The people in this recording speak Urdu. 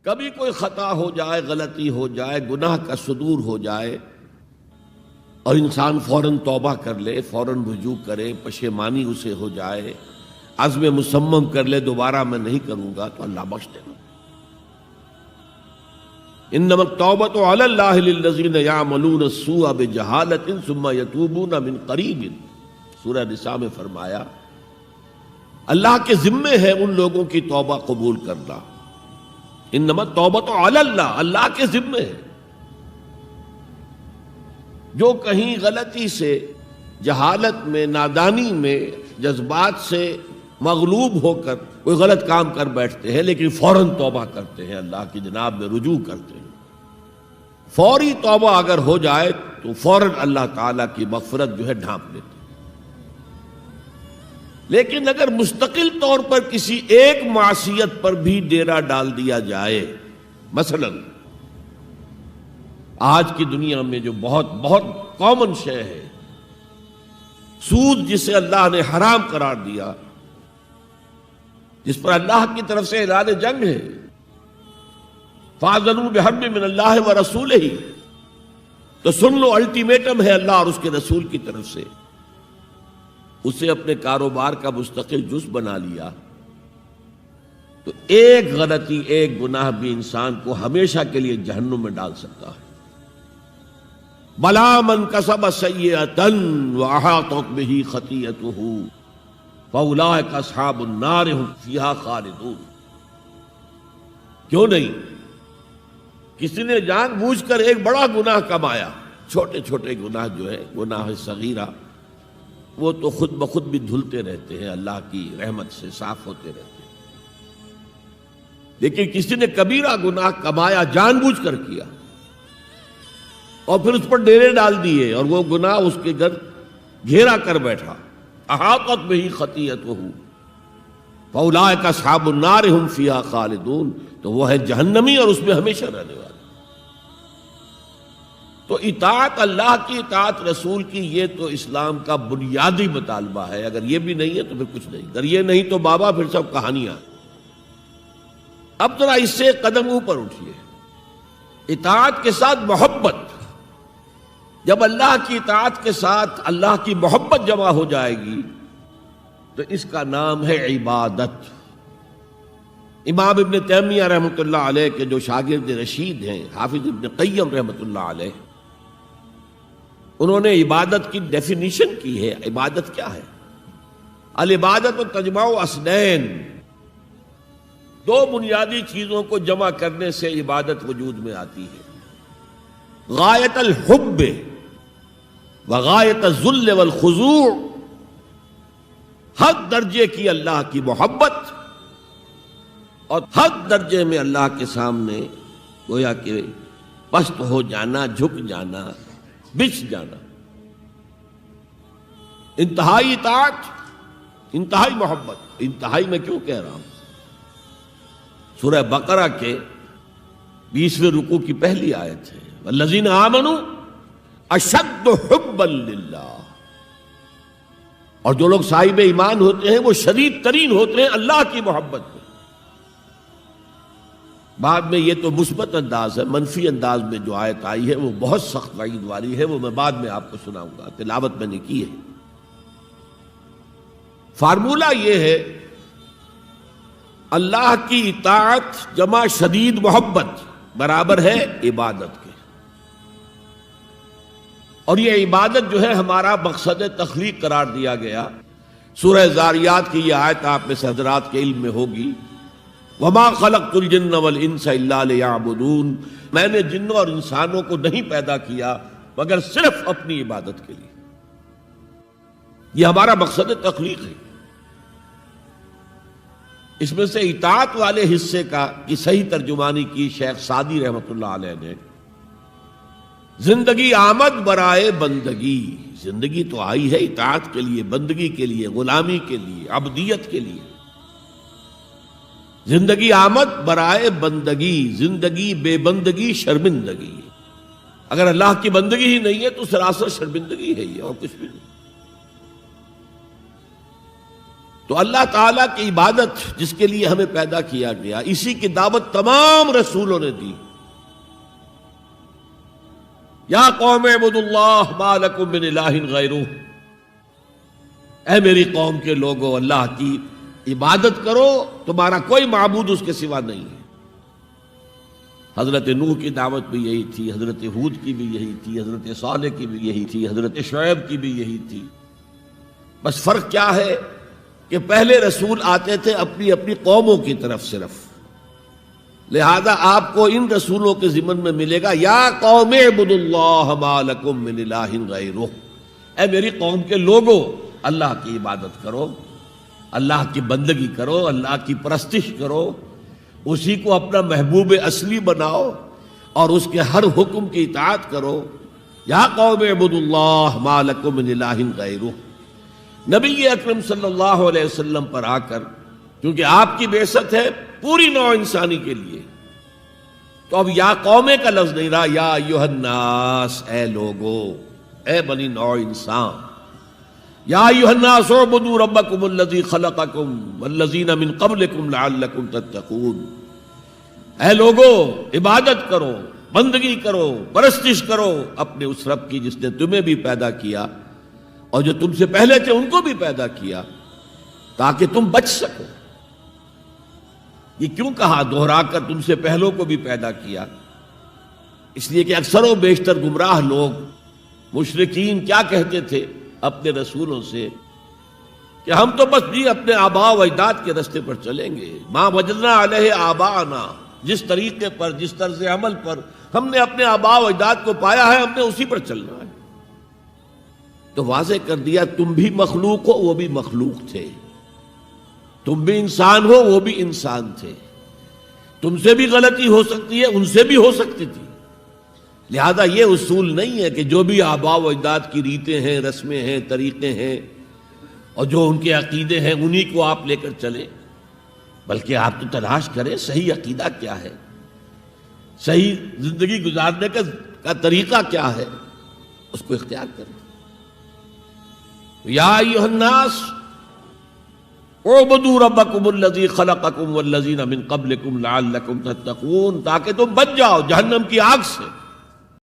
کبھی کوئی خطا ہو جائے، غلطی ہو جائے، گناہ کا صدور ہو جائے اور انسان فوراً توبہ کر لے، فوراً رجوع کرے، پشیمانی اسے ہو جائے، عزم مصمم کر لے دوبارہ میں نہیں کروں گا، تو اللہ بخش دے گا۔ انما التوبۃ علی اللہ للذین یعملون السوء بجہالۃ ثم یتوبون من قریب، سورہ نساء میں فرمایا اللہ کے ذمے ہے ان لوگوں کی توبہ قبول کرنا۔ انما التوبۃ علی اللہ، اللہ کے ذمے ہے۔ جو کہیں غلطی سے، جہالت میں، نادانی میں، جذبات سے مغلوب ہو کر کوئی غلط کام کر بیٹھتے ہیں لیکن فوراً توبہ کرتے ہیں، اللہ کی جناب میں رجوع کرتے ہیں، فوری توبہ اگر ہو جائے تو فوراً اللہ تعالیٰ کی مغفرت جو ہے ڈھانپ لیتے ہیں۔ لیکن اگر مستقل طور پر کسی ایک معصیت پر بھی ڈیرا ڈال دیا جائے، مثلا آج کی دنیا میں جو بہت بہت کامن شے ہے، سود جسے اللہ نے حرام قرار دیا، جس پر اللہ کی طرف سے اعلان جنگ ہے، فَأَذَنُوا بِحَرْبٍ مِّنَ اللَّهِ وَرَسُولِهِ، تو سن لو، الٹیمیٹم ہے اللہ اور اس کے رسول کی طرف سے۔ اسے اپنے کاروبار کا مستقل جز بنا لیا تو ایک غلطی، ایک گناہ بھی انسان کو ہمیشہ کے لیے جہنم میں ڈال سکتا ہے۔ بلا من کسب سیئۃ واحاطت بہ خطیئتہ فاولئک اصحاب النار هم فیہا خالدون۔ کیوں نہیں؟ کسی نے جان بوجھ کر ایک بڑا گناہ کمایا، چھوٹے چھوٹے گناہ جو ہے، گناہ صغیرہ، وہ تو خود بخود بھی دھلتے رہتے ہیں، اللہ کی رحمت سے صاف ہوتے رہتے ہیں۔ لیکن کسی نے کبیرہ گناہ کمایا، جان بوجھ کر کیا، اور پھر اس پر ڈیرے ڈال دیے اور وہ گناہ اس کے گرد گھیرا کر بیٹھا، احاطت بہ خطیئتہ فاولئک اصحاب النار هم فیہا خالدون، تو وہ ہے جہنمی اور اس میں ہمیشہ رہنے والا۔ تو اطاعت اللہ کی، اطاعت رسول کی، یہ تو اسلام کا بنیادی مطالبہ ہے۔ اگر یہ بھی نہیں ہے تو پھر کچھ نہیں، اگر یہ نہیں تو بابا پھر سب کہانیاں۔ اب ذرا اس سے قدم اوپر اٹھیے، اطاعت کے ساتھ محبت۔ جب اللہ کی اطاعت کے ساتھ اللہ کی محبت جمع ہو جائے گی تو اس کا نام ہے عبادت۔ امام ابن تیمیہ رحمۃ اللہ علیہ کے جو شاگرد رشید ہیں، حافظ ابن قیم رحمۃ اللہ علیہ، انہوں نے عبادت کی ڈیفینیشن کی ہے۔ عبادت کیا ہے؟ العبادت تجمع اصلین، دو بنیادی چیزوں کو جمع کرنے سے عبادت وجود میں آتی ہے، غایت الحب وغایت الذل والخضوع، حد درجے کی اللہ کی محبت اور حد درجے میں اللہ کے سامنے گویا کہ پست ہو جانا، جھک جانا، بچھ جانا، انتہائی اطاعت، انتہائی محبت۔ انتہائی میں کیوں کہہ رہا ہوں؟ سورہ بقرہ کے 20ویں رکوع کی پہلی آیت ہے، والذین آمنوا اشد حبا للہ، اور جو لوگ صاحب ایمان ہوتے ہیں وہ شدید ترین ہوتے ہیں اللہ کی محبت میں۔ بعد میں یہ تو مثبت انداز ہے، منفی انداز میں جو آیت آئی ہے وہ بہت سخت وعید والی ہے، وہ میں بعد میں آپ کو سناؤں گا، تلاوت میں نے کی ہے۔ فارمولہ یہ ہے، اللہ کی اطاعت جمع شدید محبت برابر ہے عبادت کے، اور یہ عبادت جو ہے ہمارا مقصد تخلیق قرار دیا گیا۔ سورہ زاریات کی یہ آیت آپ میں سے حضرات کے علم میں ہوگی، وَمَا خَلَقْتُ الْجِنَّ وَالْإِنسَ إِلَّا لِيَعْبُدُونَ، میں نے جنوں اور انسانوں کو نہیں پیدا کیا مگر صرف اپنی عبادت کے لیے۔ یہ ہمارا مقصد تخلیق ہے۔ اس میں سے اطاعت والے حصے کی صحیح ترجمانی کی شیخ سعدی رحمۃ اللہ علیہ نے، زندگی آمد برائے بندگی، زندگی تو آئی ہے اطاعت کے لیے، بندگی کے لیے، غلامی کے لیے، عبدیت کے لیے۔ زندگی آمد برائے بندگی، زندگی بے بندگی شرمندگی۔ اگر اللہ کی بندگی ہی نہیں ہے تو سراسر شرمندگی ہے یہ، اور کچھ بھی نہیں۔ تو اللہ تعالیٰ کی عبادت جس کے لیے ہمیں پیدا کیا گیا، اسی کی دعوت تمام رسولوں نے دی۔ یا قوم اعبدوا اللہ ما لکم من الہ غیرہ، اے میری قوم کے لوگو اللہ کی عبادت کرو، تمہارا کوئی معبود اس کے سوا نہیں ہے۔ حضرت نوح کی دعوت بھی یہی تھی، حضرت ہود کی بھی یہی تھی، حضرت صالح کی بھی یہی تھی، حضرت شعیب کی بھی یہی تھی۔ بس فرق کیا ہے کہ پہلے رسول آتے تھے اپنی اپنی قوموں کی طرف صرف، لہذا آپ کو ان رسولوں کے ضمن میں ملے گا یا قوم اعبدوا اللہ ما لکم من الہ غیرہ، اے میری قوم کے لوگو اللہ کی عبادت کرو، اللہ کی بندگی کرو، اللہ کی پرستش کرو، اسی کو اپنا محبوب اصلی بناؤ اور اس کے ہر حکم کی اطاعت کرو۔ یا قوم اعبدوا اللہ ما لکم من الہ غیرہ۔ نبی اکرم صلی اللہ علیہ وسلم پر آ کر، کیونکہ آپ کی بعثت ہے پوری نوع انسانی کے لیے، تو اب یا قومے کا لفظ نہیں رہا، یا ایھا الناس، اے لوگو، اے بنی نوع انسان، یا ایھا الناس اعبدوا ربکم الذی خلقکم والذین من قبلکم لعلکم تتقون، اے لوگو عبادت کرو، بندگی کرو، پرستش کرو اپنے اس رب کی جس نے تمہیں بھی پیدا کیا اور جو تم سے پہلے تھے ان کو بھی پیدا کیا، تاکہ تم بچ سکو۔ یہ کیوں کہا دوہرا کر تم سے پہلوں کو بھی پیدا کیا؟ اس لیے کہ اکثر و بیشتر گمراہ لوگ مشرکین کیا کہتے تھے اپنے رسولوں سے کہ ہم تو بس جی اپنے آباء و اجداد کے راستے پر چلیں گے، ما وجدنا علیہ آباءنا، جس طریقے پر، جس طرز عمل پر ہم نے اپنے آباء و اجداد کو پایا ہے ہم نے اسی پر چلنا ہے۔ تو واضح کر دیا تم بھی مخلوق ہو، وہ بھی مخلوق تھے، تم بھی انسان ہو، وہ بھی انسان تھے، تم سے بھی غلطی ہو سکتی ہے، ان سے بھی ہو سکتی تھی، لہذا یہ اصول نہیں ہے کہ جو بھی آباء و اجداد کی ریتیں ہیں، رسمیں ہیں، طریقے ہیں اور جو ان کے عقیدے ہیں انہی کو آپ لے کر چلیں، بلکہ آپ تو تلاش کریں صحیح عقیدہ کیا ہے، صحیح زندگی گزارنے کا طریقہ کیا ہے، اس کو اختیار کریں۔ یا ایھا الناس اعبدوا ربکم الذی خلقکم والذین من قبلکم لعلکم تتقون، تاکہ تم بچ جاؤ جہنم کی آگ سے۔